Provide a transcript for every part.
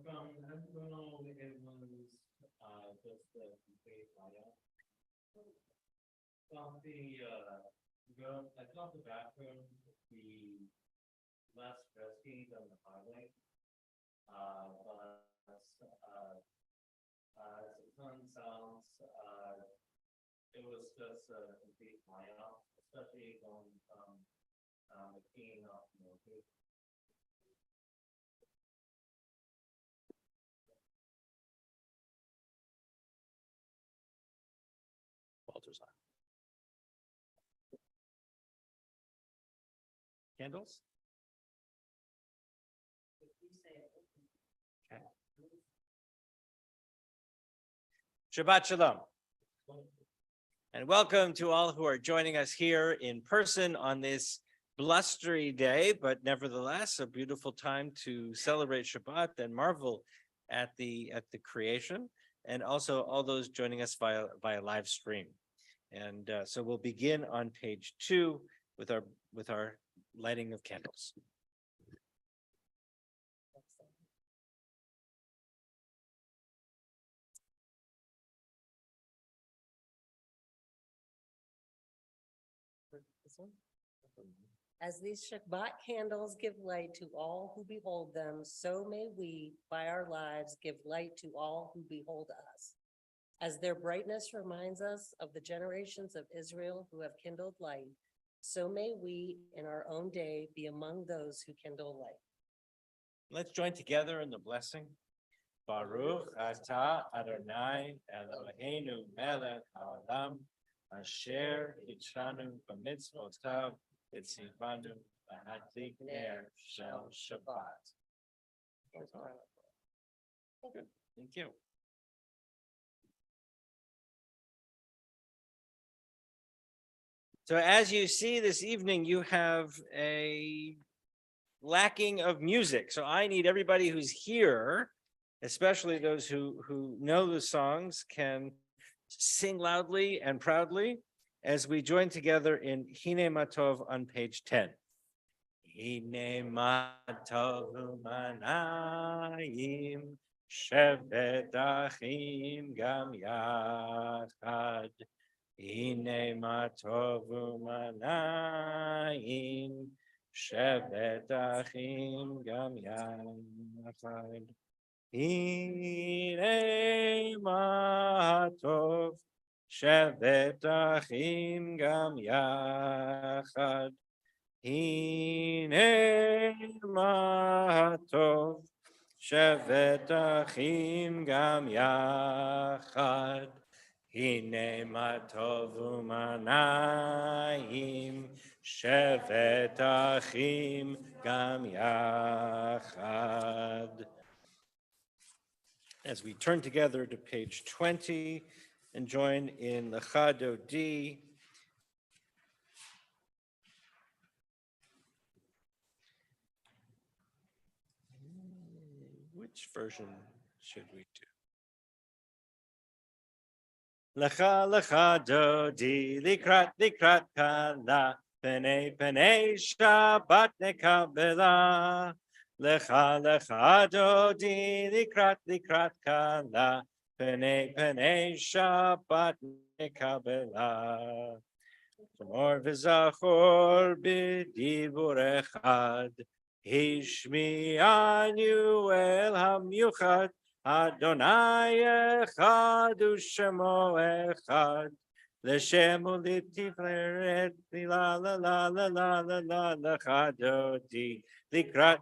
From Embryo, it was just the complete layout. From I thought the bathroom would be less risky than the highway. But as the sun sounds, it was just a complete layout, especially going from McKean up Norwood. Walter's on. Candles? Okay. Shabbat Shalom. And welcome to all who are joining us here in person on this blustery day, but nevertheless a beautiful time to celebrate Shabbat and marvel at the creation, and also all those joining us via live stream. And so we'll begin on page 2 with our lighting of candles. As these Shabbat candles give light to all who behold them, so may we, by our lives, give light to all who behold us. As their brightness reminds us of the generations of Israel who have kindled light, so may we in our own day be among those who kindle light. Let's join together in the blessing. Baruch atah Adonai Eloheinu melech haolam asher hitranu b'mitzvotav v'tzivanu b'hadlik ner shel Shabbat. Good. Thank you. So as you see this evening, you have a lacking of music. So I need everybody who's here, especially those who know the songs, can sing loudly and proudly as we join together in Hine Matov on page 10. Hine Matov Manayim Shevet Achim Gam Yachad. Hine Matov Manayim Shevet Achim Gam Yachad. Hine Matov Shevet Achim Gam Yachad. Hine Matov Shevet Achim Gam Yachad. Hine Matov Manayim Shevet Achim Gam Yachad. As we turn together to page 20 and join in the Chadodi. Which version should we do? Lecha lecha dodi likrat kala penei Shabbat nekabela. Lecha lecha dodi likrat kala Pnei Shabbat nekabela. Shmor v'zachor b'dibur echad. Hishmi'anu el hamyuchad. Adonai echad u'shemo echad. L'shem u'litiferet la la la la la la la l'chadoti. Likrat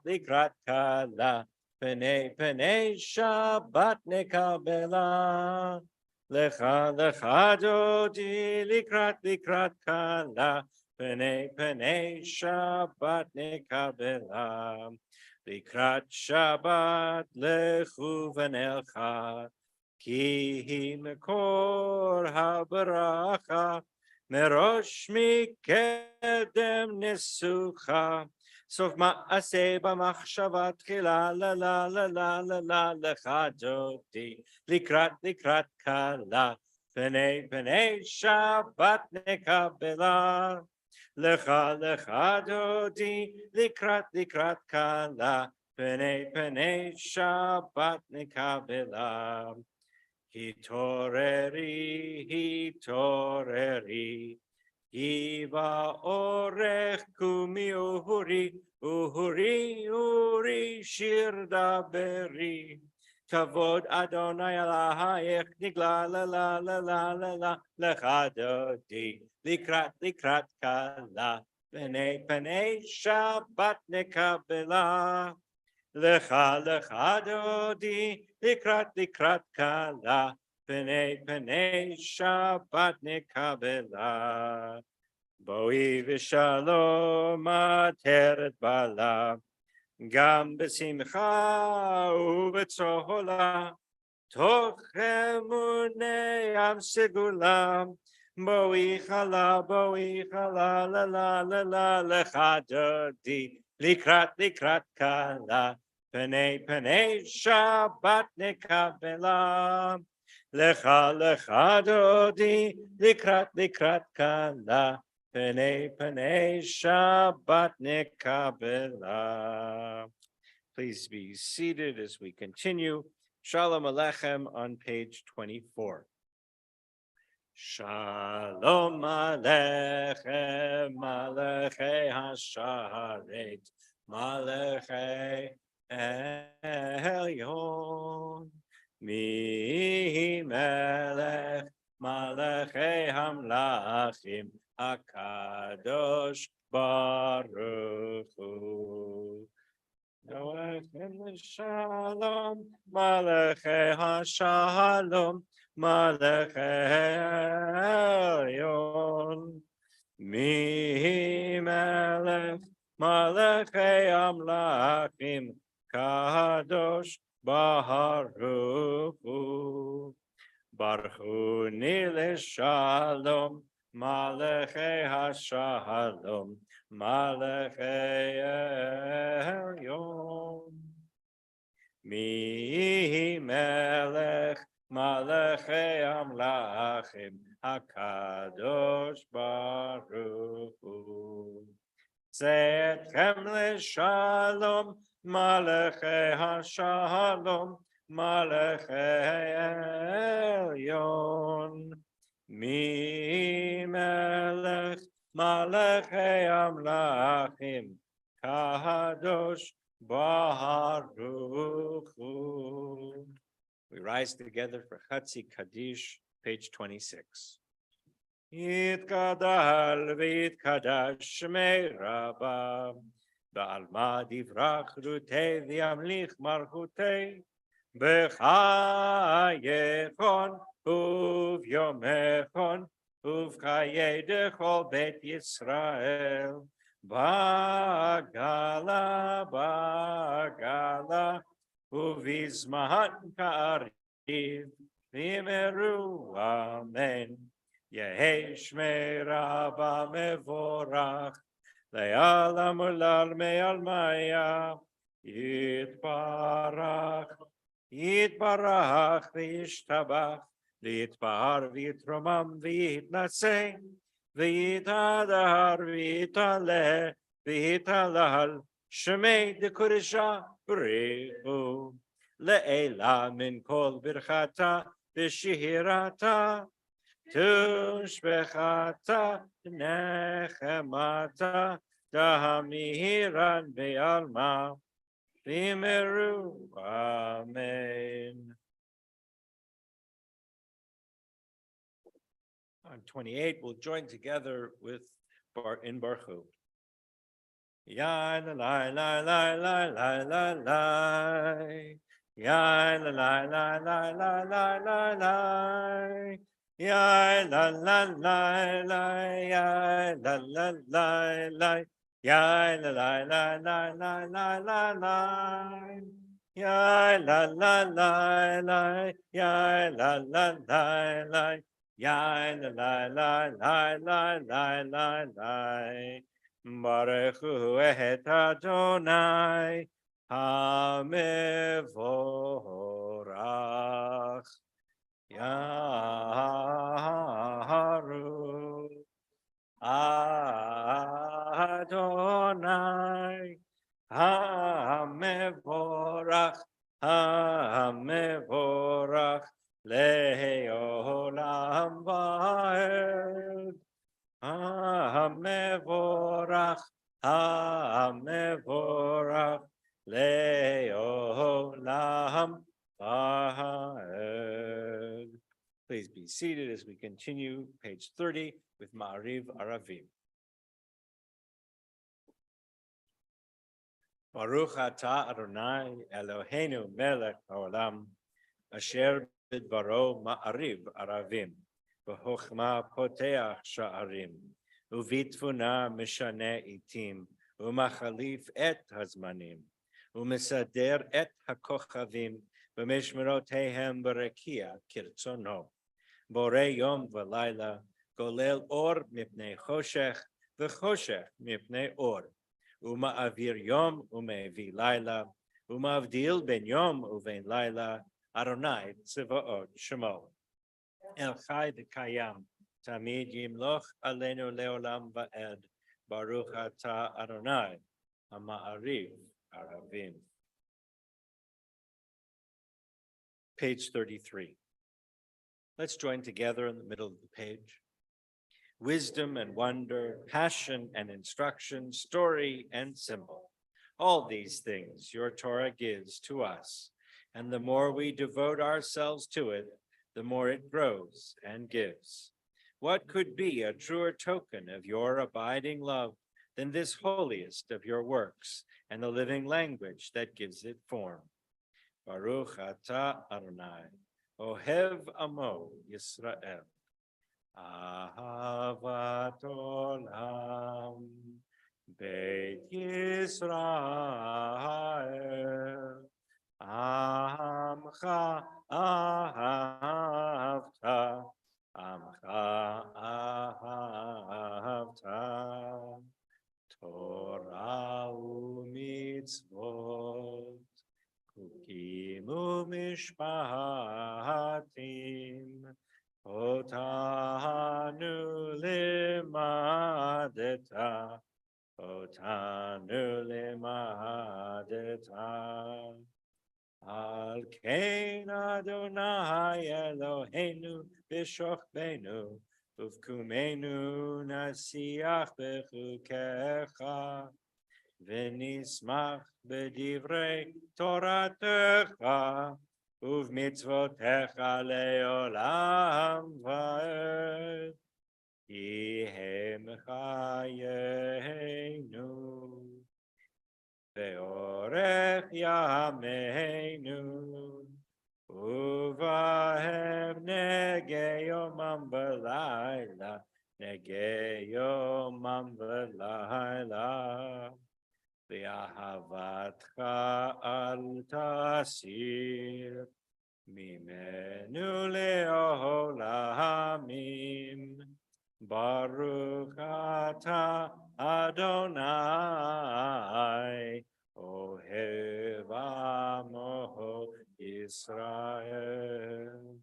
kala. Pnei Shabbat nekabela. Lecha dodi likrat kala. Pnei Shabbat nekabela. Likrat Shabbat lechu v'nelcha. Ki hi mekor habaracha. Merosh mikedem nesucha. סוף מעשה במחשבה תחילה, לה לה לה לה לה לה לך דודי, לקראת קלה, פני שבת נקבלה, לך דודי, לקראת קלה, פני שבת נקבלה, התעוררי, Iva orech kumi uhuri shir daberi. Kavod Adonai Elohayech nigla la la la la la la lecha dodi likrat kala pnei Shabbat nekabela lecha dodi likrat kala. Pnei Shabbat nekabela. Boi v'shalom ateret bala. Gam b'simcha u'b'tzola. Toch emunei am segulam. Boi chala la la la la lecha dodi. Likrat kala. Pnei Shabbat nekabela. Lecha dodi, likrat kala, pnei Shabbat nekabela. Please be seated as we continue. Shalom Aleichem on page 24. Shalom Aleichem, Malachei Hasharet, Malachei Elyon. Mi melech malachei hamlachim HaKadosh Baruch Hu. Noechem shalom malachei hashalom malachei elyon. Mi melech malachei hamlachim Kadosh Baruch Hu. Baruch Hu Nile Shalom Malachei HaShalom Malachei Elyon. Mi Melech Malachei Amlachim HaKadosh Baruch Hu. Zetchem LeShalom Malachei HaShalom Malachei Elyon. Mi Melech Malachei Amlachim Kadosh Baruch Hu. We rise together for Chatzi Kaddish, page 26. Yitkadal v'yitkadash shmei Rabba Ba'alma divrach rutei v'yamlich marchutei B'chayechon uvyomechon uvchayei dechol bet Yisrael Bagala uvizman ka'ariv v'yimeru amen. Yehi shmei Rabba mevorach le'alam ulal me'almaya yitbarach v'yishtabach li'itbar v'yitromam v'yitnaseh v'yitadar v'yitaleh v'yitalal shmei dekurishah b'richu le'ela min kol birchata b'shirata, tushbechata, nechemata, dahamiran be'alma, v'meru, amen. On 28, we'll join together with in Baruch. Ya la la la la la la la la. Ya la la la la la la la la. Ya la la la la ya la la la la. Ya la la la la la la la la. Ya la la la la ya la la la la. Ya la la la la la la la la. Baruch hu et Adonai hamevorach Yaharu Adonai hamevorach hamevorach leolam vaed hamevorach hamevorach leolam vaed. Please be seated as we continue page 30 with Ma'ariv Aravim. Baruch atah Adonai Eloheinu melech haolam asher bidbaro Ma'ariv Aravim v'chochma poteach sha'arim uvitfuna mishane itim umachalif et hazmanim umesader et hakochavim v'mishmerotehem b'rekia kirtzono bore yom v'layla golel or mipnei choshech v'choshech mipnei or uma'avir yom umevi layla uma'avdil ben yom uven layla Adonai Tzvaot Shemo El Chai Kayam Tamid Yimloch Aleinu Leolam Va'ed Baruch Atah Adonai Ha'Ma'ariv Aravim. Page 33. Let's join together in the middle of the page. Wisdom and wonder, passion and instruction, story and symbol. All these things your Torah gives to us. And the more we devote ourselves to it, the more it grows and gives. What could be a truer token of your abiding love than this holiest of your works and the living language that gives it form? Baruch atah Adonai, Ohev Amo Yisrael. Ahavat Olam, Beit Yisrael. Amcha ahavta, Amcha ahavta, Torah u'mitzvot, Chukim u'mishpatim, Otanu limadeta, Otanu limadeta. Al kein Adonai Eloheinu b'shochbenu uvkumenu nasiach bechukecha v'nismach b'divrei toratecha uvmitzvotecha leolam va'ed Yihem chayenu Ve'orech yameinu, uvahem nege yomam v'layla, nege yomam v'layla, ve'ahavatcha al tasir, mimenu le'olamim, Baruch atah Adonai, Ohev Amo Yisrael.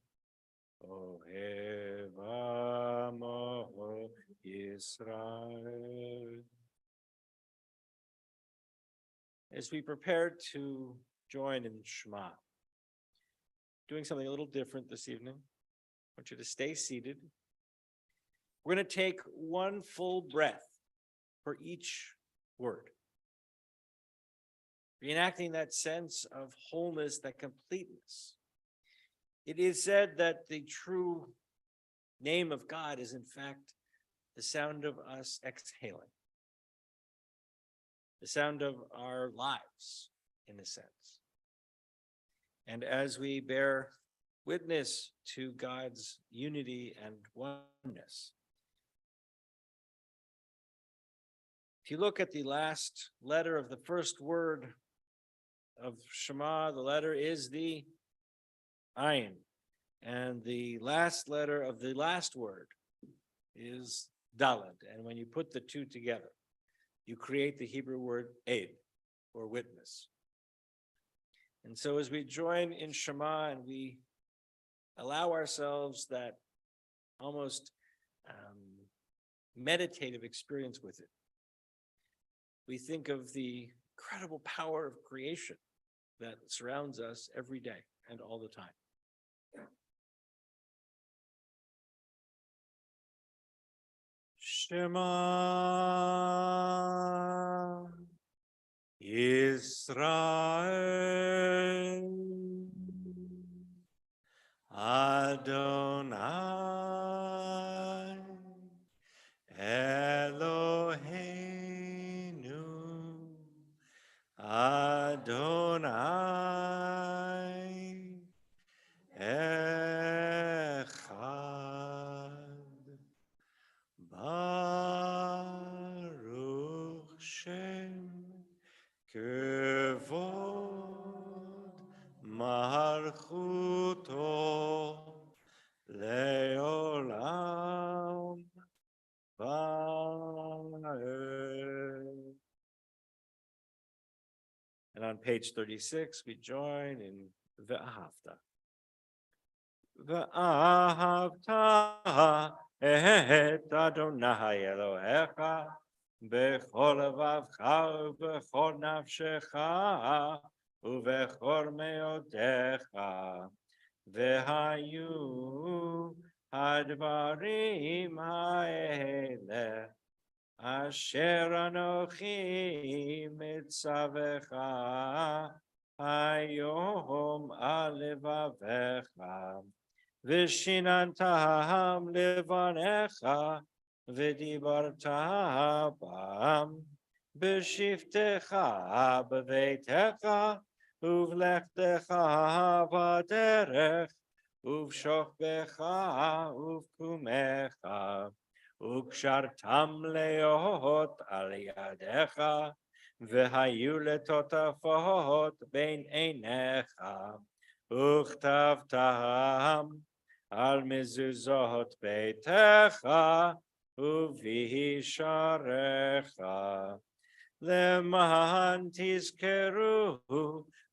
Ohev Amo Yisrael. As we prepare to join in Shema, doing something a little different this evening. I want you to stay seated. We're going to take one full breath for each word, reenacting that sense of wholeness, that completeness. It is said that the true name of God is, in fact, the sound of us exhaling, the sound of our lives, in a sense. And as we bear witness to God's unity and oneness, if you look at the last letter of the first word of Shema, the letter is the Ayin. And the last letter of the last word is Dalet. And when you put the two together, you create the Hebrew word Eid, or witness. And so as we join in Shema and we allow ourselves that almost meditative experience with it, we think of the incredible power of creation that surrounds us every day and all the time. Shema Yisrael Adonai Eloheinu Adonai Echad Baruch Shem Kevod Malchuto Leolam Vaed. And on page 36, we join in Ve'ahavta. Ve'ahavta et Adonai Elohecha bechol levavcha ubechol nafshecha ubechol meodecha vehayu hadvarim haele asher anochi mitzavecha hayom alevavecha Vishinantam levanecha vidibarta bam b'shiftecha b'veitecha uvlechtecha v'derech uvshokbecha uvkumecha ukshartam leot al yadecha v'hayu letotafot bein einecha uchtavtam al mezuzot beitecha uvisharecha leman tizkeru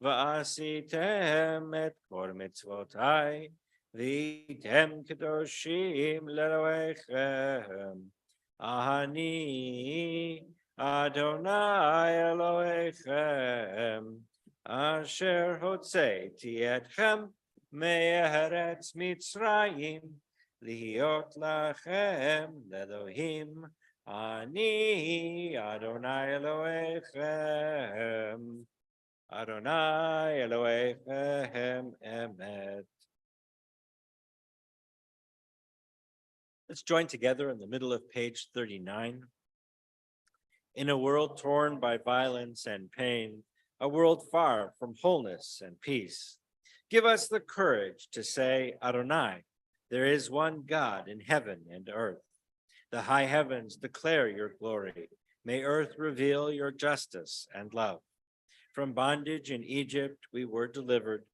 v'asitem et kol mitzvotai v'yitem kedoshim leloechem Ani Adonai Elohechem Asher hotzeiti etchem me'eretz Mitzrayim liot lachem le'Elohim ani Adonai Elohechem Adonai Elohechem emet. Let's join together in the middle of page 39. In a world torn by violence and pain, a world far from wholeness and peace, give us the courage to say, Adonai, there is one God in heaven and earth. The high heavens declare your glory. May earth reveal your justice and love. From bondage in Egypt we were delivered.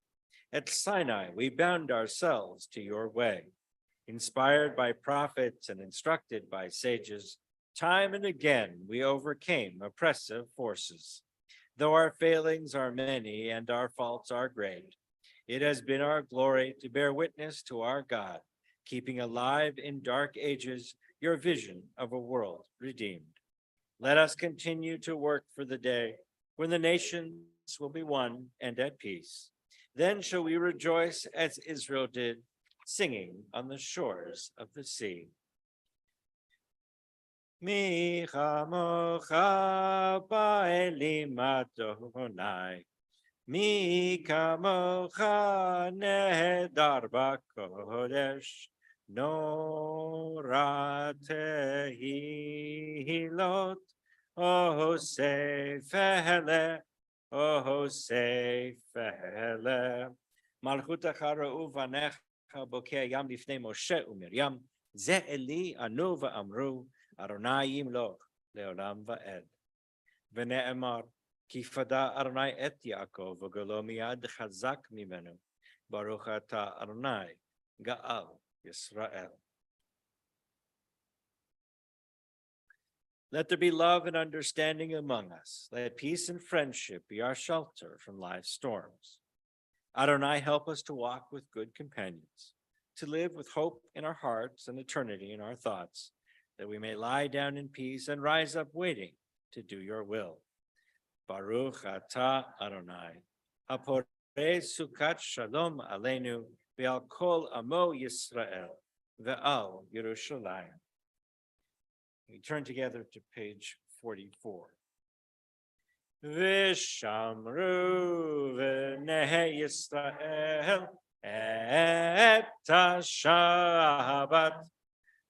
At Sinai we bound ourselves to your way. Inspired by prophets and instructed by sages, time and again we overcame oppressive forces. Though our failings are many and our faults are great, it has been our glory to bear witness to our God, keeping alive in dark ages your vision of a world redeemed. Let us continue to work for the day when the nations will be one and at peace. Then shall we rejoice as Israel did, singing on the shores of the sea. Mi chamocha ba'elim Adonai, mi kamocha nehedar b'kodesh, nora tehilot, oh sefele, oh sefele. Malchutecha ra'u vanecha bokeh yam lifnei Moshe u'Miriam, ze Eli anu va'amru, Adonai yimloch leolam va'ed. V'ne'emar, ki fada Adonai et Yaakov, v'golo miyad chazak mimenu, baruch ata Adonai, ga'al Yisrael. Let there be love and understanding among us. Let peace and friendship be our shelter from life's storms. Adonai, help us to walk with good companions, to live with hope in our hearts and eternity in our thoughts, that we may lie down in peace and rise up waiting to do your will. Baruch atah Adonai, haporeh sukat shalom aleinu, ve'al kol amo Yisrael, ve'al Yerushalayim. We turn together to page 44. Vishamru v'nei Yisrael et ha-Shabbat,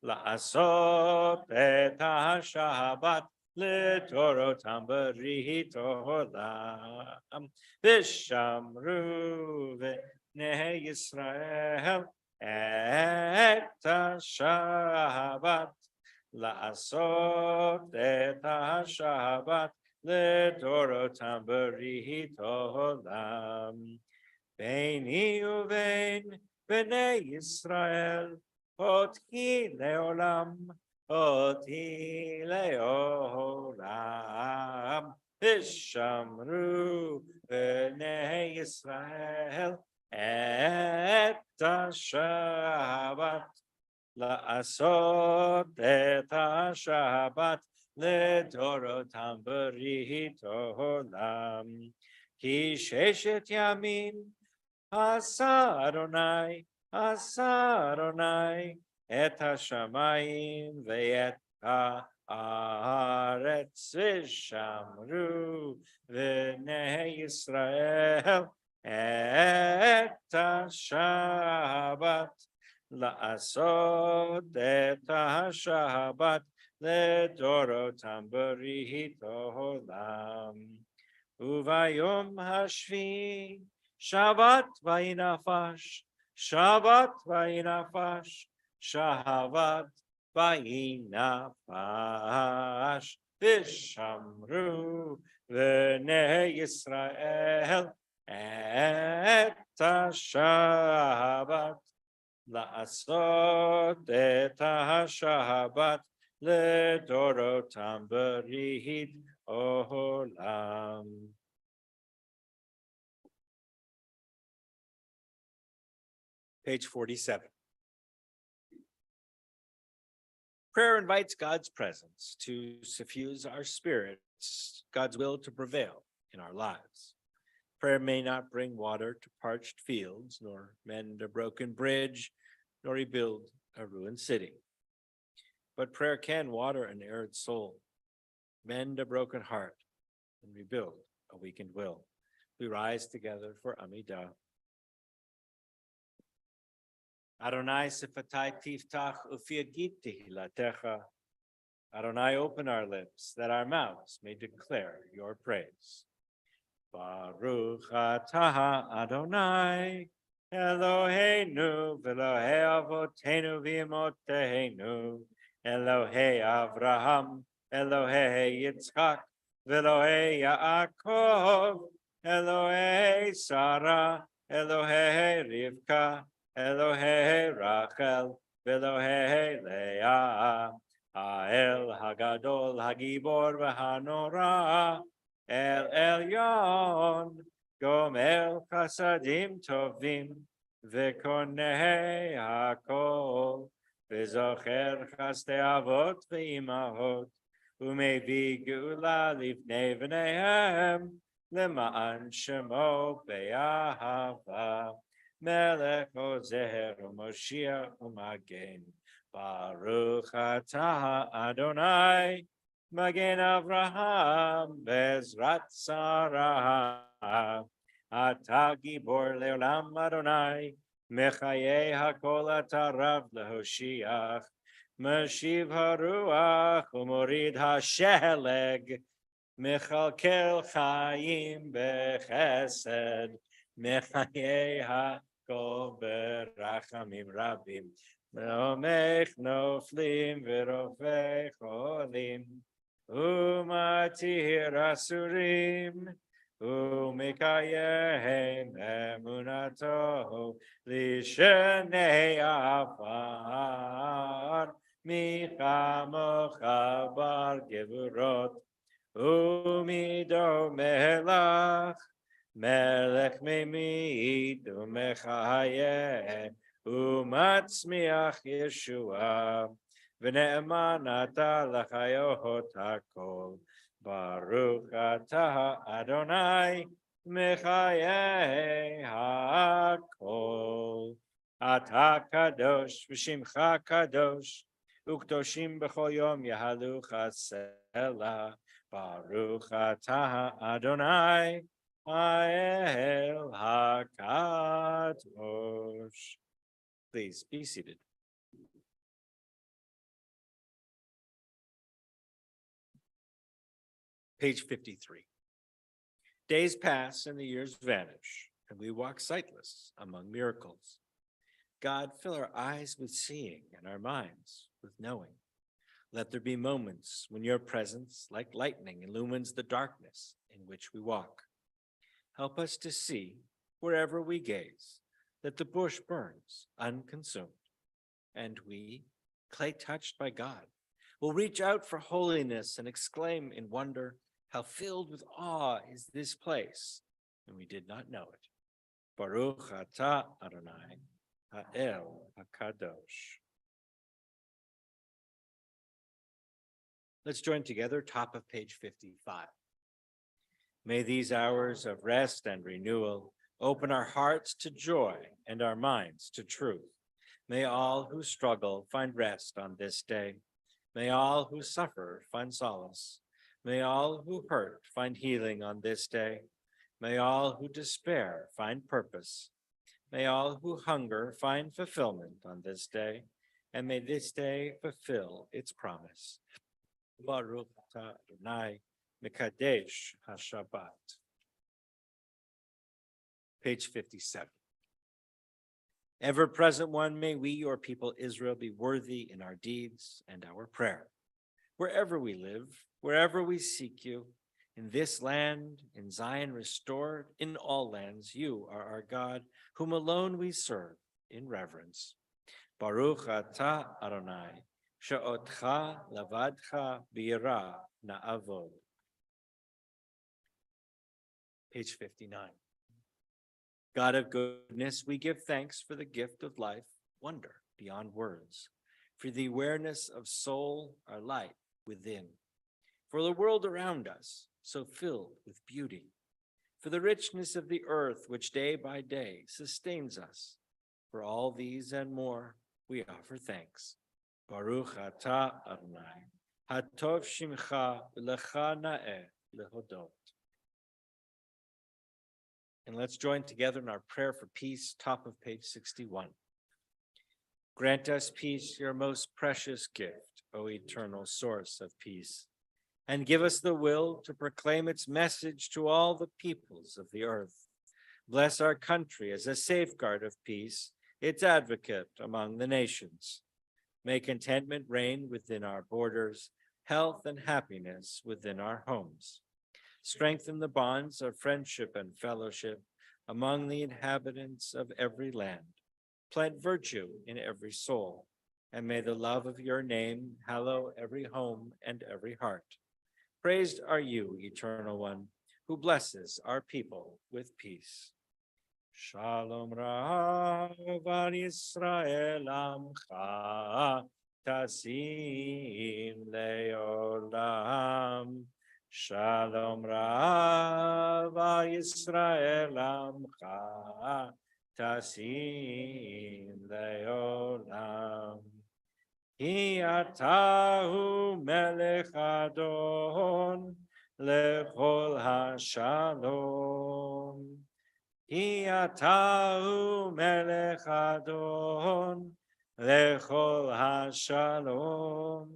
la'asot et ha-Shabbat לדורותם ברית עולם. ושמרו בני ישראל את השבת, לעשות את השבת לדורותם ברית עולם. ביני ובין בני ישראל אותי לעולם, אותי לעולם. ושמרו בני ישראל את השבת, לעשות את השבת לדורותם ברית עולם. כי ששת ימים עשה אדוני, עשה אדוני את השמיים ואת הארץ, ושמרו בני ישראל את השבת, לעשות את השבת לדורותם ברית עולם. וביום השביעי שבת ויהי נפש, שבת ויהי נפש, שבת ויהי נפש. ושמרו בני ישראל את השבת, לעשות את השבת לדורותם ברית עולם. Page 47. Prayer invites God's presence to suffuse our spirits, God's will to prevail in our lives. Prayer may not bring water to parched fields, nor mend a broken bridge, nor rebuild a ruined city. But prayer can water an arid soul, mend a broken heart, and rebuild a weakened will. We rise together for Amidah. Adonai sifatai tiftach ufi agit tehilatecha. Adonai, open our lips, that our mouths may declare your praise. Baruch atah Adonai, Eloheinu v'Elohei avotenu v'imotenu, Elohei Avraham, Elohei Yitzchak, v'Elohei Yaakov, Elohei Sarah, Elohei Rivka, Elohei Rachel, v'Elohei Leah, Ha'el Hagadol Hagibor v'Hanora, El Elyon, Gomel Chasadim Tovim, v'Konei Hakol, v'Zocher Chastei Avot v'Imahot, u'Mevi Geula Livnei V'neihem, למען שמו באהבה, מלך עוזר ומושיע ומגן. ברוך אתה אדוני, מגן אברהם בעזרת שרה. אתה גיבור לעולם אדוני, מחיי הכל אתה רב להושיח. משיב הרוח ומוריד השלג, מכלכל חיים בחסד, מחיי הכל ברחמים רבים. תומך נופלים ורופא חולים, ומתיר אסורים, ומקיים אמונתו לשני עפר. מי כמוך בר גבורות, ומדומה לך, מלך ממית ומחיה, ומצמיח ישועה, ונאמן אתה לחיות הכל. ברוך אתה אדוני, מחיי הכל. אתה קדוש ושמך קדוש, וקדושים בכל יום יהלוך סלע. ברוך אתה אדוני, האל הקדוש. Please be seated. Page 53. Days pass and the years vanish, and we walk sightless among miracles. God, fill our eyes with seeing and our minds with knowing. Let there be moments when your presence, like lightning, illumines the darkness in which we walk. Help us to see, wherever we gaze, that the bush burns unconsumed, and we, clay touched by God, will reach out for holiness and exclaim in wonder, how filled with awe is this place, and we did not know it. Baruch atah Adonai, ha'el hakadosh. Let's join together, top of page 55. May these hours of rest and renewal open our hearts to joy and our minds to truth. May all who struggle find rest on this day. May all who suffer find solace. May all who hurt find healing on this day. May all who despair find purpose. May all who hunger find fulfillment on this day. And may this day fulfill its promise. Baruch atah Adonai, Mekadesh HaShabbat. Page 57. Ever-present one, may we, your people Israel, be worthy in our deeds and our prayer. Wherever we live, wherever we seek you, in this land, in Zion restored, in all lands, you are our God, whom alone we serve in reverence. Baruch atah Adonai, she'otcha lavadcha b'yirah na'avod. Page 59. God of goodness, we give thanks for the gift of life, wonder beyond words, for the awareness of soul, our light within, for the world around us, so filled with beauty, for the richness of the earth, which day by day sustains us. For all these and more, we offer thanks. Baruch atah Adonai, hatov shimcha v'lecha na'eh lehodot. And let's join together in our prayer for peace, top of page 61. Grant us peace, your most precious gift, O eternal source of peace, and give us the will to proclaim its message to all the peoples of the earth. Bless our country as a safeguard of peace, its advocate among the nations. May contentment reign within our borders, health and happiness within our homes. Strengthen the bonds of friendship and fellowship among the inhabitants of every land. Plant virtue in every soul, and may the love of your name hallow every home and every heart. Praised are you, Eternal One, who blesses our people with peace. Shalom Rav al Yisrael Amcha Tasim Leolam. Shalom Rav Yisrael Amcha Tasim Leolam. Ki atahu melech adon lechol hashalom. Ki atahu melech adon lechol hashalom.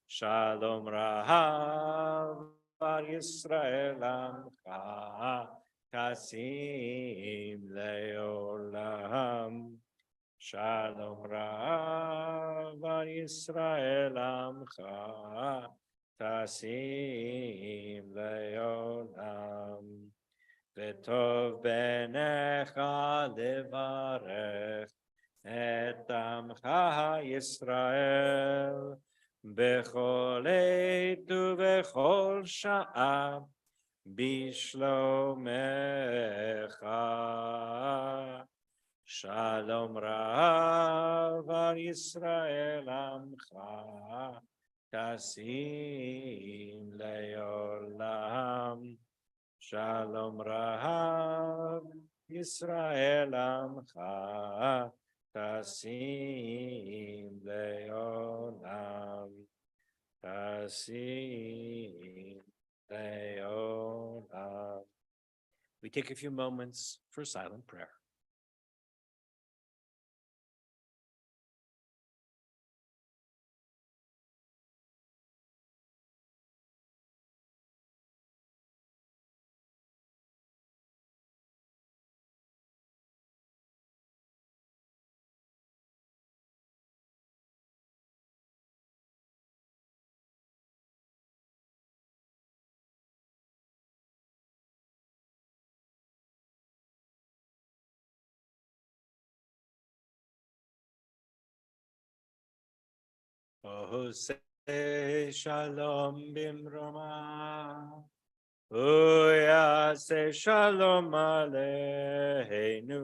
Shalom Rahav Bar Yisrael Amcha Kasim Leolam. Shalom Rav Bar Yisrael Amcha Tasim Leolam. V'tov benecha levarech et amcha Yisrael bechol עת ובכל שעה בשלומך. Shalom Rav Al Yisrael Amcha Tasim Leolam. Shalom Rav Yisrael Amcha Tasim Leolam. Tasim Leolam. We take a few moments for silent prayer. Oseh shalom bimroma, Uyaseh shalom aleinu,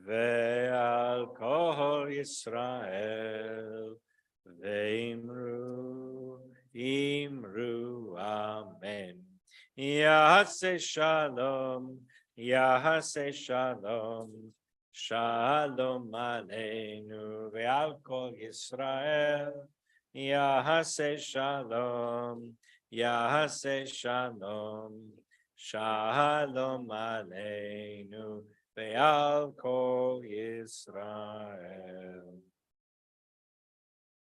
ve'al kol Yisrael, ve'imru, imru, amen. Yaseh shalom, Yaseh shalom, Shalom aleinu ve'al kol Yisrael. Yahaseh shalom, Yahaseh shalom, Shalom aleinu ve'al kol Yisrael.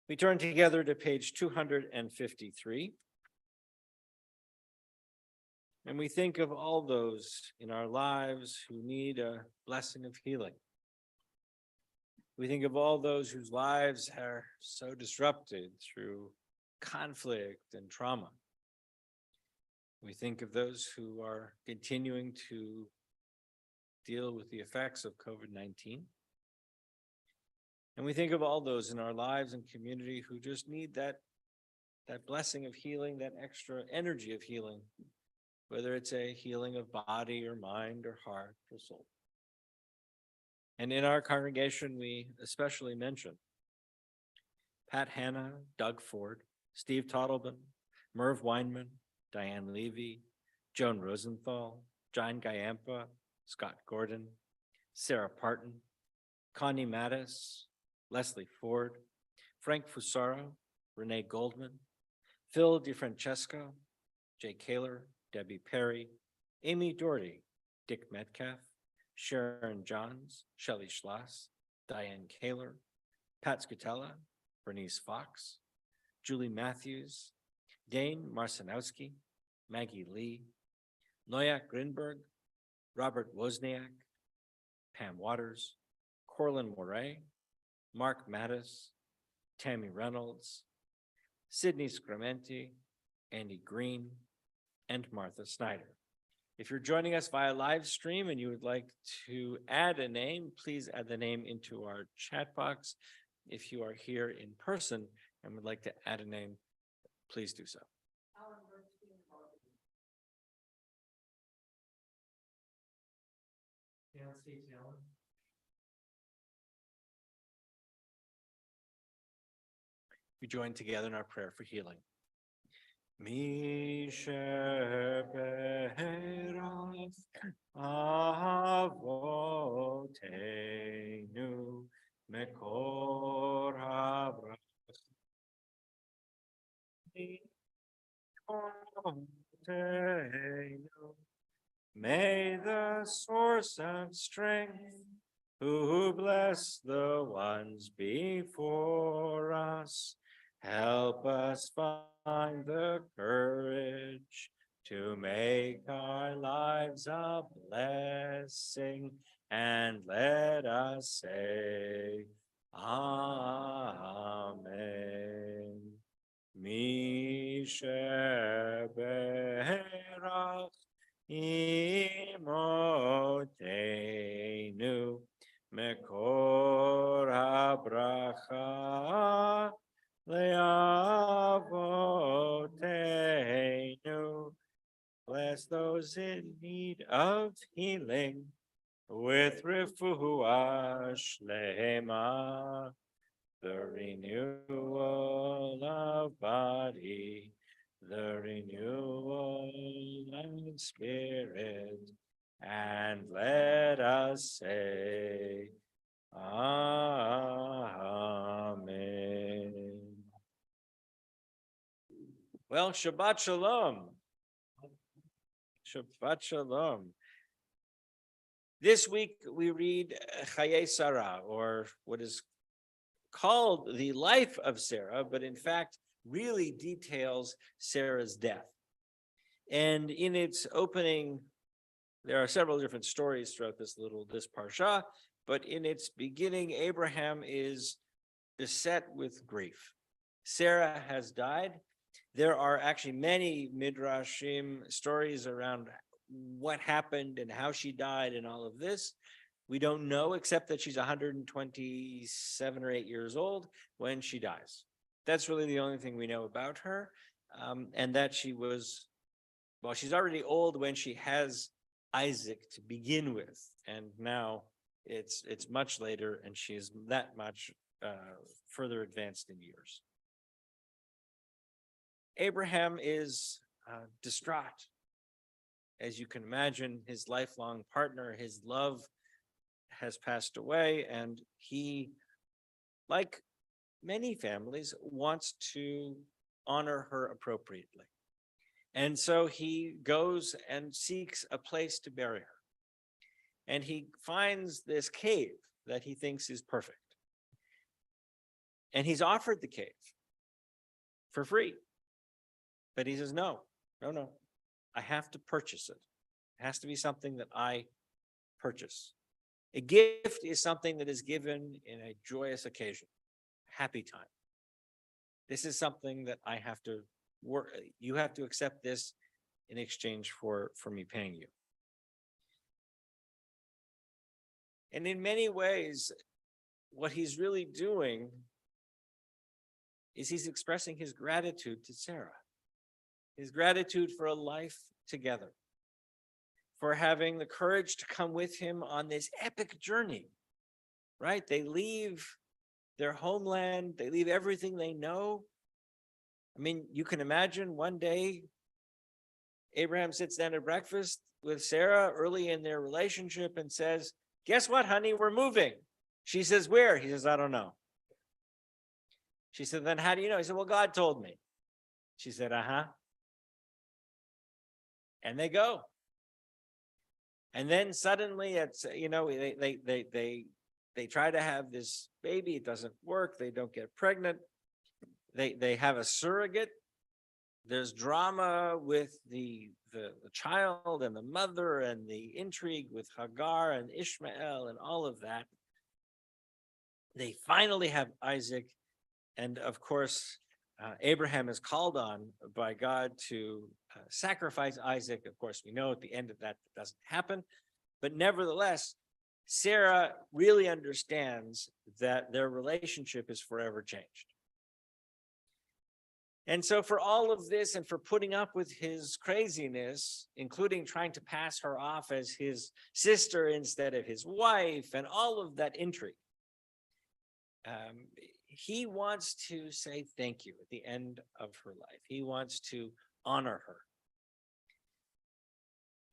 We turn together to page 253. And we think of all those in our lives who need a blessing of healing. We think of all those whose lives are so disrupted through conflict and trauma. We think of those who are continuing to deal with the effects of COVID-19. And we think of all those in our lives and community who just need that blessing of healing, that extra energy of healing, whether it's a healing of body or mind or heart or soul. And in our congregation, we especially mention Pat Hanna, Doug Ford, Steve Toddleben, Merv Weinman, Diane Levy, Joan Rosenthal, John Gayampa, Scott Gordon, Sarah Parton, Connie Mattis, Leslie Ford, Frank Fusaro, Renee Goldman, Phil DeFrancesco, Jay Kaler, Debbie Perry, Amy Doherty, Dick Metcalf, Sharon Johns, Shelley Schloss, Diane Kaler, Pat Scutella, Bernice Fox, Julie Matthews, Dane Marcinowski, Maggie Lee, Noyak Grinberg, Robert Wozniak, Pam Waters, Corlin Moray, Mark Mattis, Tammy Reynolds, Sydney Scramenti, Andy Green, and Martha Snyder. If you're joining us via live stream and you would like to add a name, please add the name into our chat box. If you are here in person and would like to add a name, please do so. We join together in our prayer for healing. Misheberas avotenu mekor habrachim. May the source of strength, who bless the ones before us, help us find the courage to make our lives a blessing, and let us say, Amen. Misheberach imotenu mekor habracha leavotenu. Bless those in need of healing with refuah shlema, the renewal of body, the renewal of spirit, and let us say, Amen. Well, Shabbat Shalom. Shabbat Shalom. This week we read Chayei Sarah, or what is called the life of Sarah, but in fact really details Sarah's death. And in its opening, there are several different stories throughout this parsha, but in its beginning, Abraham is beset with grief. Sarah has died. There are actually many midrashim stories around what happened and how she died and all of this. We don't know, except that she's 127 or 8 years old when she dies. That's really the only thing we know about her. And that she was, well, she's already old when she has Isaac to begin with. And now it's much later, and she is that much further advanced in years. Abraham is distraught. As you can imagine, his lifelong partner, his love, has passed away, and he, like many families, wants to honor her appropriately. And so he goes and seeks a place to bury her. And he finds this cave that he thinks is perfect. And he's offered the cave for free. But he says, no, I have to purchase it. It has to be something that I purchase. A gift is something that is given in a joyous occasion, happy time. This is something that I have to work. You have to accept this in exchange for me paying you. And in many ways, what he's really doing is he's expressing his gratitude to Sarah, his gratitude for a life together, for having the courage to come with him on this epic journey, right? They leave their homeland, they leave everything they know. I mean, you can imagine one day Abraham sits down at breakfast with Sarah early in their relationship and says, guess what, honey, we're moving. She says, where? He says, I don't know. She said, then how do you know? He said, well, God told me. She said, uh-huh. And they go. And then suddenly it's, they try to have this baby. It doesn't work. They don't get pregnant. They have a surrogate. There's drama with the child and the mother and the intrigue with Hagar and Ishmael and all of that. They finally have Isaac. And of course, Abraham is called on by God to sacrifice Isaac. Of course, we know at the end of that doesn't happen. But nevertheless, Sarah really understands that their relationship is forever changed. And so for all of this and for putting up with his craziness, including trying to pass her off as his sister instead of his wife and all of that intrigue, he wants to say thank you at the end of her life. He wants to honor her.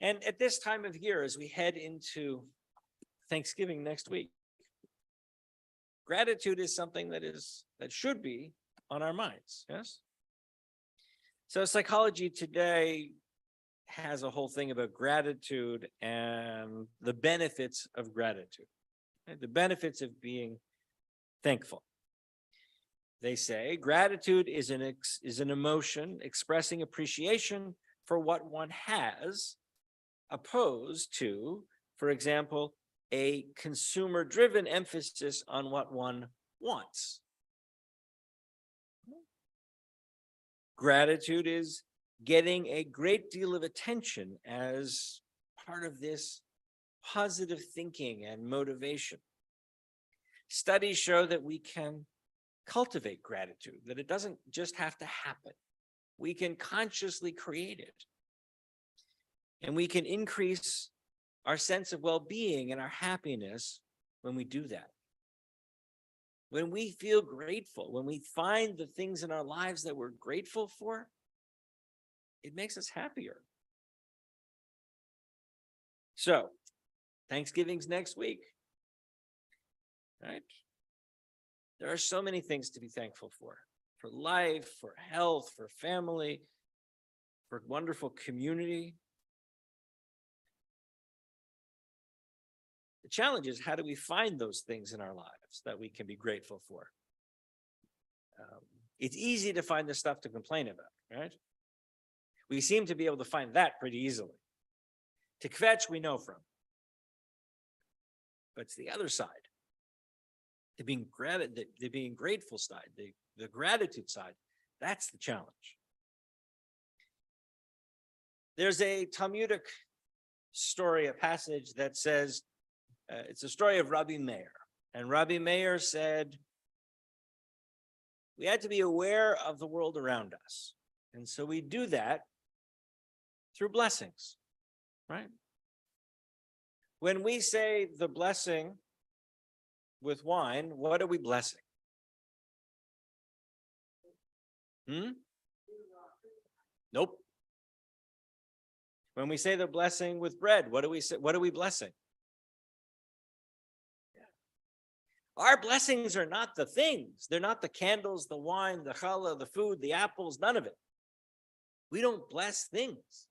And at this time of year, as we head into Thanksgiving next week, gratitude is something that should be on our minds. Yes. So Psychology Today has a whole thing about gratitude and the benefits of gratitude, right? The benefits of being thankful. They say gratitude is an emotion expressing appreciation for what one has, opposed to, for example, a consumer-driven emphasis on what one wants. Gratitude is getting a great deal of attention as part of this positive thinking and motivation. Studies show that we can cultivate gratitude, that it doesn't just have to happen. We can consciously create it. And we can increase our sense of well-being and our happiness when we do that. When we feel grateful, when we find the things in our lives that we're grateful for, it makes us happier. So, Thanksgiving's next week, right? There are so many things to be thankful for life, for health, for family, for wonderful community. The challenge is, how do we find those things in our lives that we can be grateful for? It's easy to find the stuff to complain about, right? We seem to be able to find that pretty easily. To kvetch, we know from. But it's the other side. The being grateful side, the gratitude side, that's the challenge. There's a Talmudic story, a passage that says, it's a story of Rabbi Meir. And Rabbi Meir said, we had to be aware of the world around us. And so we do that through blessings, right? When we say the blessing with wine, what are we blessing? Nope. When we say the blessing with bread, what do we say? What are we blessing? Our blessings are not the things. They're not the candles, the wine, the challah, the food, the apples, none of it. We don't bless things.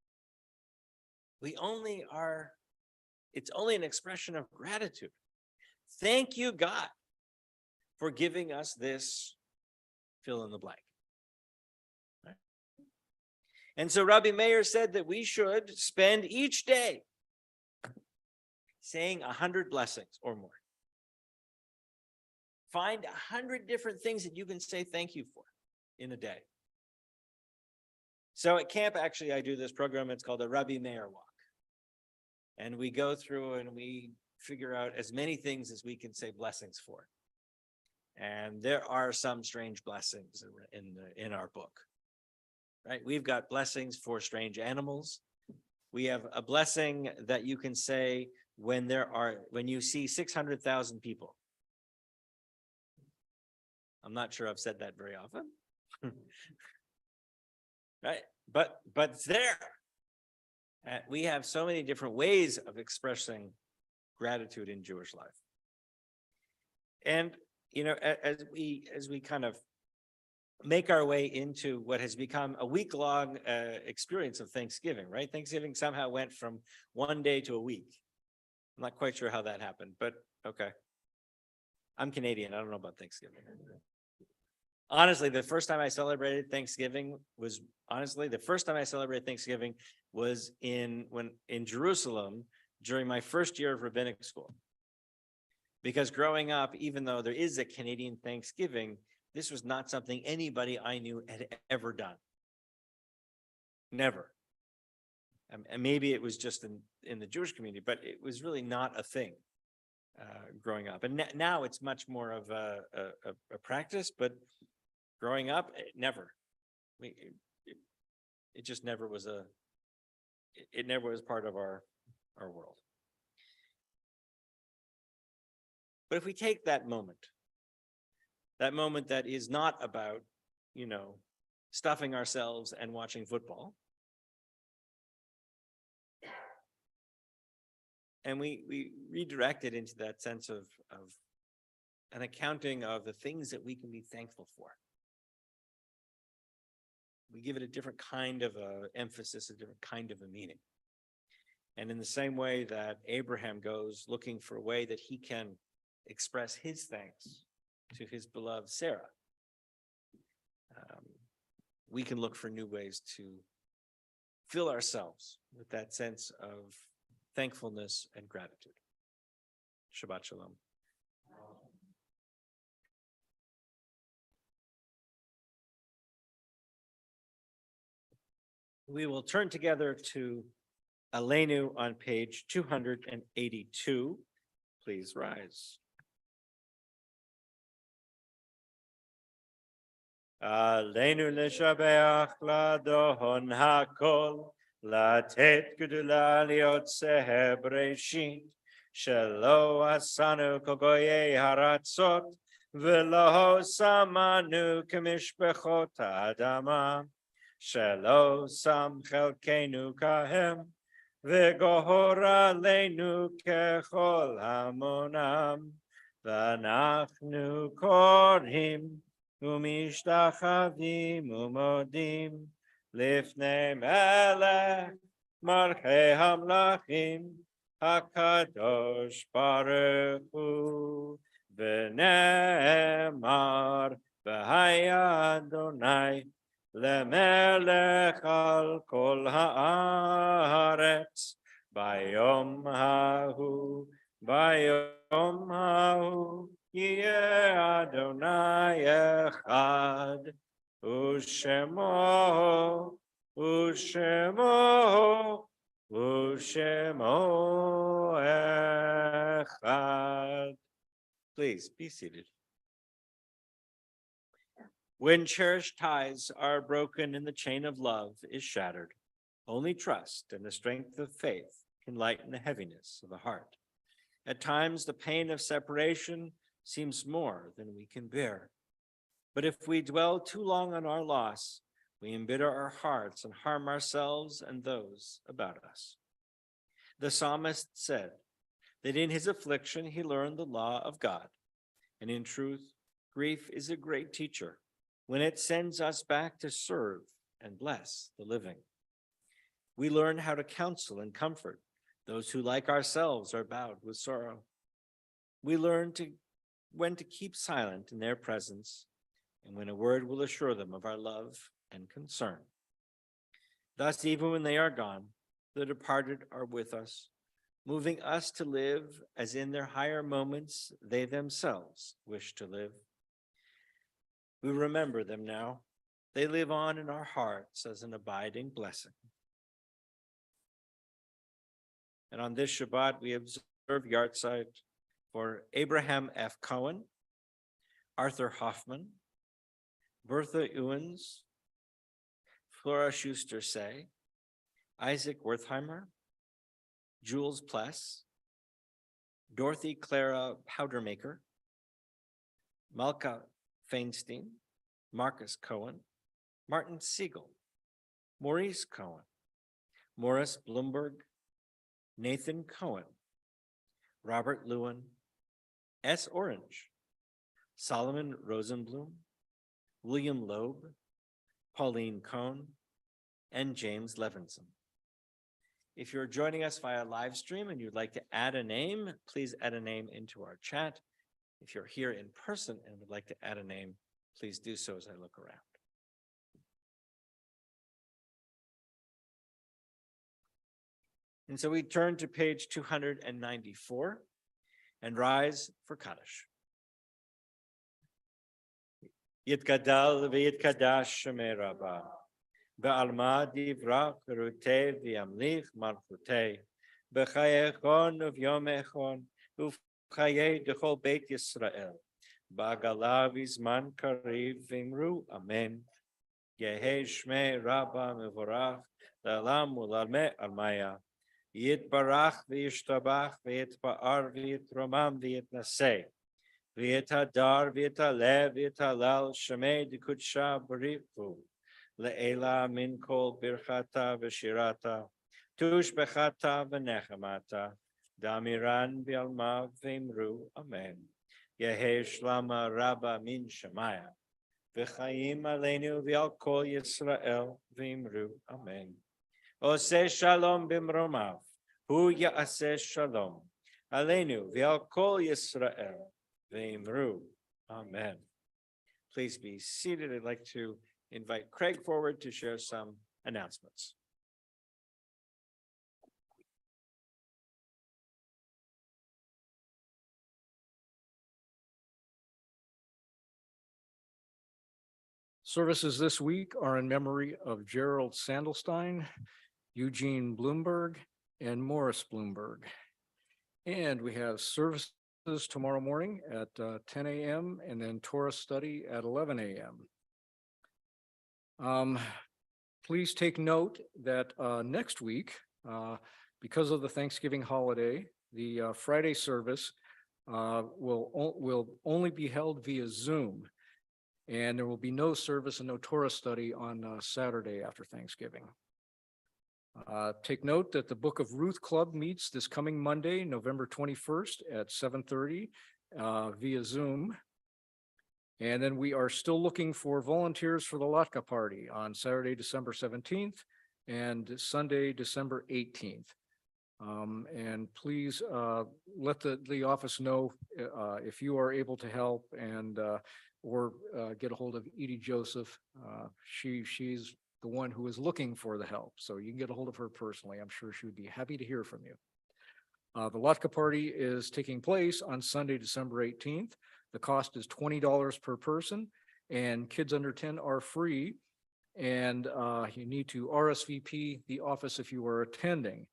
It's only an expression of gratitude. Thank you, God, for giving us this fill in the blank. Right? And so Rabbi Meir said that we should spend each day saying 100 blessings or more. Find 100 different things that you can say thank you for in a day. So at camp, actually, I do this program. It's called the Rabbi Meir Walk. And we go through and we figure out as many things as we can say blessings for. And there are some strange blessings in our book, right? We've got blessings for strange animals. We have a blessing that you can say when you see 600,000 people. I'm not sure I've said that very often, right? But it's there. We have so many different ways of expressing gratitude in Jewish life. And, as we kind of make our way into what has become a week-long experience of Thanksgiving, right? Thanksgiving somehow went from one day to a week. I'm not quite sure how that happened, but okay. I'm Canadian. I don't know about Thanksgiving. Honestly, the first time I celebrated Thanksgiving was in Jerusalem during my first year of rabbinic school. Because growing up, even though there is a Canadian Thanksgiving, this was not something anybody I knew had ever done. Never. And maybe it was just in the Jewish community, but it was really not a thing growing up. And now it's much more of a practice, but growing up, never. It just never was it never was part of our world. But if we take that moment That moment that is not about, stuffing ourselves and watching football. And we redirect it into that sense of an accounting of the things that we can be thankful for. We give it a different kind of a emphasis, a different kind of a meaning. And in the same way that Abraham goes looking for a way that he can express his thanks to his beloved Sarah, we can look for new ways to fill ourselves with that sense of thankfulness and gratitude. Shabbat Shalom. We will turn together to Aleinu on page 282. Please rise. Aleinu לשבח לאדון הכל, לתת גדולה ליוצא בראשית, שלא עשנו כגויי הארצות, ולא שמנו כמשפחות האדמה, שלא שם חלקנו כהם, וגהור עלינו ככל המונם, ואנחנו קוראים ומשתחווים ומודים לפני מלך מלכי המלכים הקדוש ברוך הוא, ונאמר והיה אדוני למלך על כל הארץ ביום ההוא יהיה אדוני אחד, ושמו אחד. Please be seated. When cherished ties are broken and the chain of love is shattered, only trust and the strength of faith can lighten the heaviness of the heart. At times, the pain of separation seems more than we can bear. But if we dwell too long on our loss, we embitter our hearts and harm ourselves and those about us. The psalmist said that in his affliction he learned the law of God. And in truth, grief is a great teacher when it sends us back to serve and bless the living. We learn how to counsel and comfort those who, like ourselves, are bowed with sorrow. We learn when to keep silent in their presence and when a word will assure them of our love and concern. Thus, even when they are gone, the departed are with us, moving us to live as in their higher moments they themselves wish to live. We remember them now. They live on in our hearts as an abiding blessing. And on this Shabbat, we observe Yahrzeit for Abraham F. Cohen, Arthur Hoffman, Bertha Ewens, Flora Schuster-Say, Isaac Wertheimer, Jules Pless, Dorothy Clara Powdermaker, Malka Feinstein, Marcus Cohen, Martin Siegel, Maurice Cohen, Morris Bloomberg, Nathan Cohen, Robert Lewin, S. Orange, Solomon Rosenblum, William Loeb, Pauline Cohn, and James Levinson. If you're joining us via live stream and you'd like to add a name, please add a name into our chat. If you're here in person and would like to add a name, please do so as I look around. And so we turn to page 294 and rise for Kaddish. Yitgadal v'yitkadash shemei Rabbah, ve'alma divrach v'ruteh v'yamlich malchuteh, b'chayechon uv'yom echon, uv'chayei d'chol beit Yisrael, ba'gala v'zman kariv v'imru amen. Yehei shmei Rabbah mevorach, la'alam u'lalmei almaya. Yitbarach v'yishtabach v'yitba'ar v'yitromam v'yitnaseh. ואת הדר ואת הלב ואת הלל שמי דקודשה בריחו לעילה מן כל ברכתה ושירתה תושבחתה ונחמתה דאמירן בעלמה ואמרו אמן יהי שלמה רבה מן שמיה וחיים עלינו ועל כל ישראל ואמרו אמן עושה שלום במרומיו הוא יעשה שלום עלינו ועל כל ישראל ואמרו amen. Please be seated. I'd like to invite Craig forward to share some announcements. Services this week are in memory of Gerald Sandelstein, Eugene Bloomberg, and Morris Bloomberg. And we have services tomorrow morning at 10 a.m. and then Torah study at 11 a.m. Please take note that next week, because of the Thanksgiving holiday, the Friday service will only be held via Zoom. And there will be no service and no Torah study on Saturday after Thanksgiving. Take note that the Book of Ruth Club meets this coming Monday, November 21st at 7:30 via Zoom. And then we are still looking for volunteers for the Latka party on Saturday, December 17th and Sunday, December 18th. And please let the office know if you are able to help and or get a hold of Edie Joseph. She's the one who is looking for the help. So you can get a hold of her personally. I'm sure she would be happy to hear from you. The Latka party is taking place on Sunday, December 18th. The cost is $20 per person and kids under 10 are free. And you need to RSVP the office if you are attending.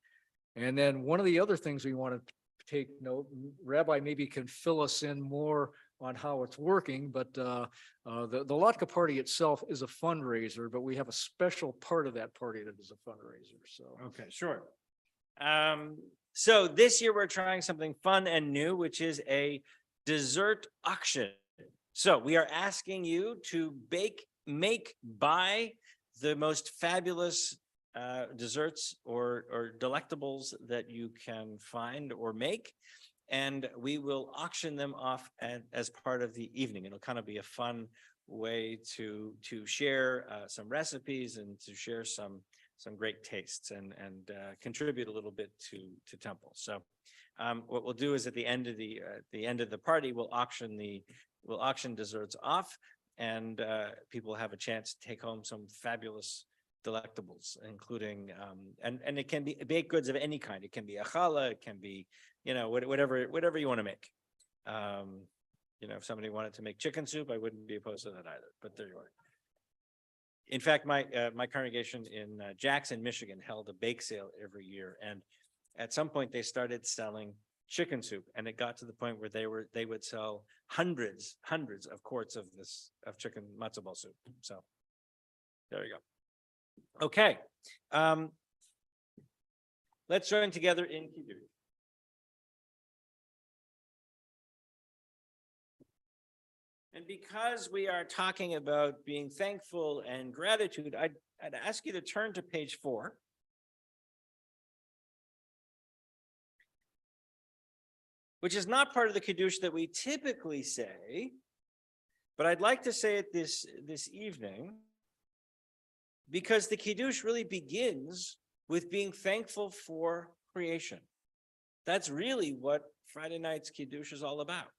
And then one of the other things we want to take note, Rabbi maybe can fill us in more on how it's working, but the Latka party itself is a fundraiser, but we have a special part of that party that is a fundraiser, so. Okay, sure. So this year we're trying something fun and new, which is a dessert auction. So we are asking you to buy the most fabulous desserts or delectables that you can find or make. And we will auction them off as part of the evening. It'll kind of be a fun way to share some recipes and to share some great tastes and contribute a little bit to Temple. So what we'll do is at the end of the party, we'll auction desserts off, and people have a chance to take home some fabulous delectables, including and it can be baked goods of any kind. It can be a challah, it can be, you know, whatever you want to make. You know, if somebody wanted to make chicken soup, I wouldn't be opposed to that either, but there you are. In fact, my congregation in Jackson, Michigan held a bake sale every year, and at some point they started selling chicken soup, and it got to the point where they would sell hundreds of quarts of chicken matzo ball soup. So there you go. Okay, let's join together in Kiddush. And because we are talking about being thankful and gratitude, I'd ask you to turn to page 4. Which is not part of the Kiddush that we typically say, but I'd like to say it this evening, because the Kiddush really begins with being thankful for creation. That's really what Friday night's Kiddush is all about.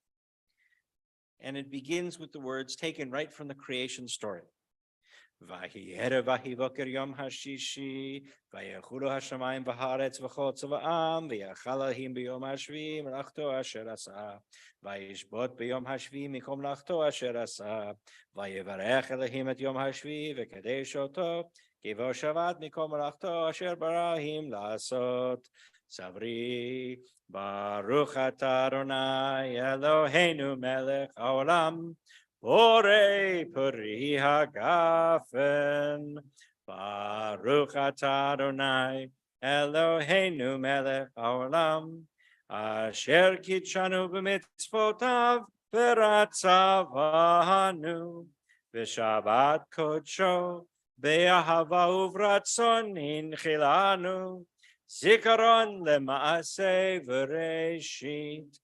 And it begins with the words taken right from the creation story. Vahi erev vahi boker yom hashishi, vayechulu hashamayim v'haaretz v'chol tzava'am, v'yachal Elohim b'yom hashvi melachto asher asa, vayishbot b'yom hashvi mikom melachto asher asa, vayevarech Elohim et yom hashvi v'kadesh oto, kivo shavat mikom melachto asher barahim la'asot. Savri Baruch atah Adonai Eloheinu melech haolam Borei peri hagafen. Baruch atah Adonai Eloheinu melech haolam Asher kitshanu b'mitzvotav v'ratzavanu, v'shabbat kodsho, be'ahava uvratzon inchilanu, zikaron lema'aseh v'reshit,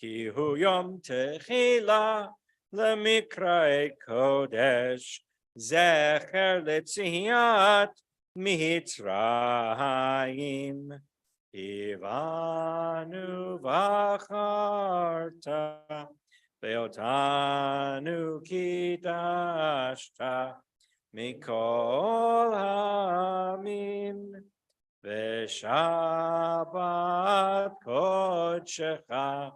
ki hu yom techila, lemikra'e kodesh, zecher letziyat mitzrayim. Ivanu vacharta, veotanu kidashta, mikol hamim, veshabat kodshecha,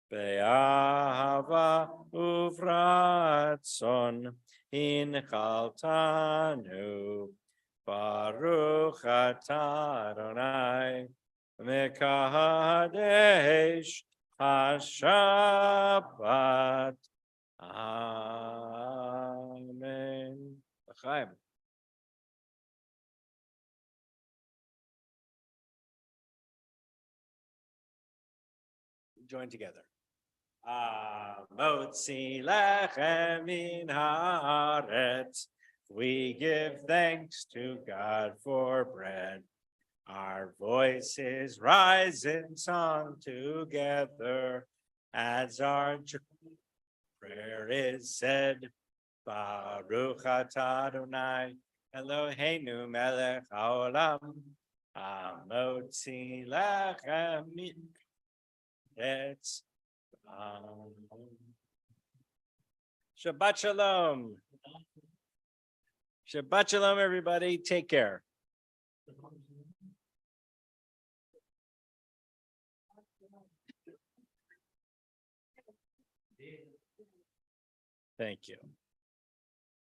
ve'ahava uvratzon, inchaltanu, Baruch atah Adonai, Mekadesh HaShabbat. Amen. L'chaim. Join together. Motzi lechem min haaretz. We give thanks to God for bread. Our voices rise in song together as our prayer is said. Baruch atah Adonai Eloheinu melech haolam hamotzi lechem min haaretz. Shabbat shalom. Shabbat shalom, everybody. Take care. Thank you.